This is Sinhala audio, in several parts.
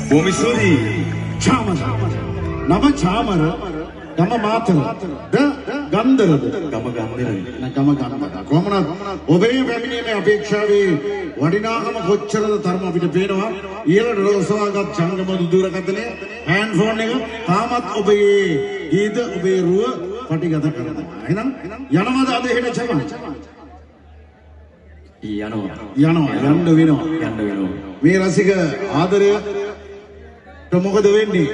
බොහොම ස්තුතියි. චාමර. නම චාමර. ගම මාතර. ද ගන්ධරද. ගම ගන්දරද. ගම ගන්ධරද. කොහොමද ඔබේ පැමිණීමේ අපේක්ෂාවේ වටිනාකම කොච්චරද තරම අපිට පේනවා. ඊළඟ රෝසවාගත් ජංගම දුරකථනය හෑන්ඩ් ෆෝන් එක තාමත් ඔබේ ගීත ඔබේ රුව පටිගත කරනවා. එහෙනම් යනවාද අද හෙට චමන? යන්න වෙනවා. මේ රසික ආදරයට මොකද වෙන්නේ?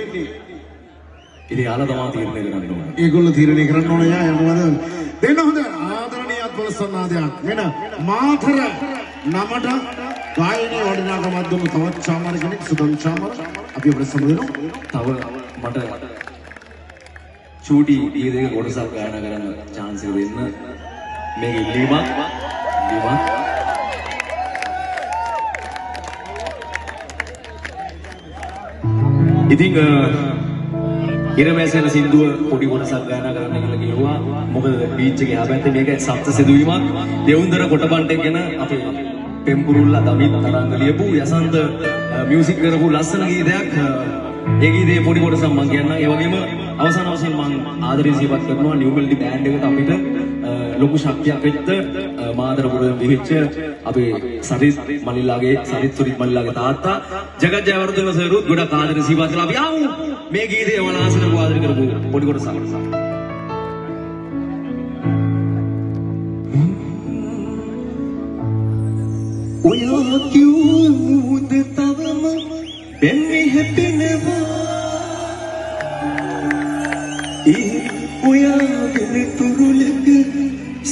ඉතින් ආලා තමයි තීරණය කරන්න ඕනේ. ඒගොල්ලෝ තීරණය කරන්න ඕනේ යා යනවාද? දෙන්න හොඳ ආදරණීය පොළසන්නාදයක්. මෙන්න මාතර නමට ගායනයේ වටිනාකමක් දුන්නු තවත් චාමර කෙනෙක් සුදම් චාමර අපි අපිට සම්බන්ධ තව මට චූටි ඊ දෙක කොටසක් ගායනා කරන්න chance එක දෙන්න. මේක ඉල්ලීමක්. ඉතින් ඉරමැසෙන සින්දුව පොඩි කොටසක් ගායනා කරන්න කියලා කිව්වා. මොකද බීච් එකේ හැබැයි මේක සත්‍ය සිදුවීමක්. දෙවුන්දර කොටබන්ට් එක ගැන අපේ පෙම්පුරුල්ලා දමිත් තරංග ලියපු යසන්ත මියුසික් කරපු ලස්සන ගීතයක්. ඒ ගීතේ පොඩි කොටසක් මම කියන්නම්. ඒ වගේම අවසාන වශයෙන් මම ආදරේ සිහිපත් කරනවා නිව් මෙලඩි බෑන්ඩ් එකට අපිට ලොකු ශක්තියක් වෙච්ච මාතරපුරේ විහිච්ච අපේ සරිත් මල්ලිලාගේ තාත්තා ජගත් ජයවර්ධන සර්වත් ගොඩක් ආදරේ සිහිපත් කරලා අපි ආවු මේ ගීතේ වලාසන ආදරේ කරපු පොඩි කොටසක්. ඔයා කිව්වද තවම බෙන්නේ හැපෙනවා ඔයා වෙන තුරුලක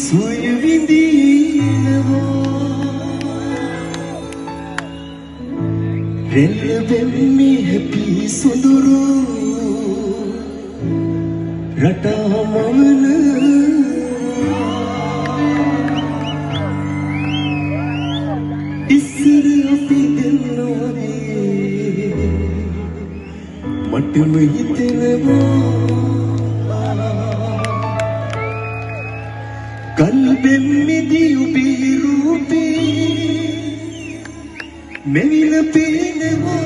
සොය විඳිනවා රෙල්ල බෙන්නේ හැපි සොඳුරු රටමවන ඉස්සර අපි දෙන්නෝනේ මටම හිතෙනවා කල්බෙන් මිදී උබේ රූපේ මෙවිල පේනවා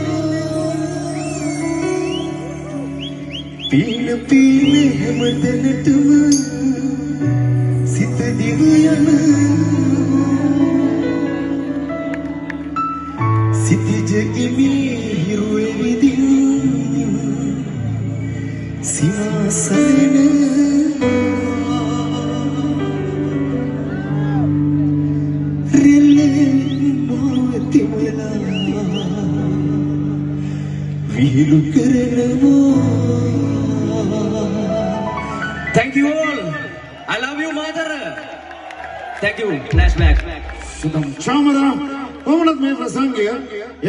පීන හැමතැනටම සිත දිව යන සිතිජ ඉමි හිරුවේ විදින් සිනාසන විහිළු කරනවා. Thank you all. I love you mother. Thank you. Flashback. සුදම් Chamara කොහොමද මේ ප්‍රසංගය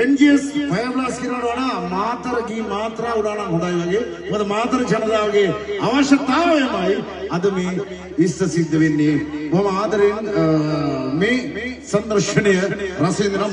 NGS ෆයර්බ්ලාස්ට් කරනවා මාතර ගී මාත්‍රා උඩානම් හොඳයි වගේ. මොකද මාතර ජනතාවගේ අවශ්‍යතාවයමයි අද මේ ඉස්ස සිද්ධ වෙන්නේ. බොහොම ආදරෙන් මේ සංදර්ශනය රස විඳිනවා.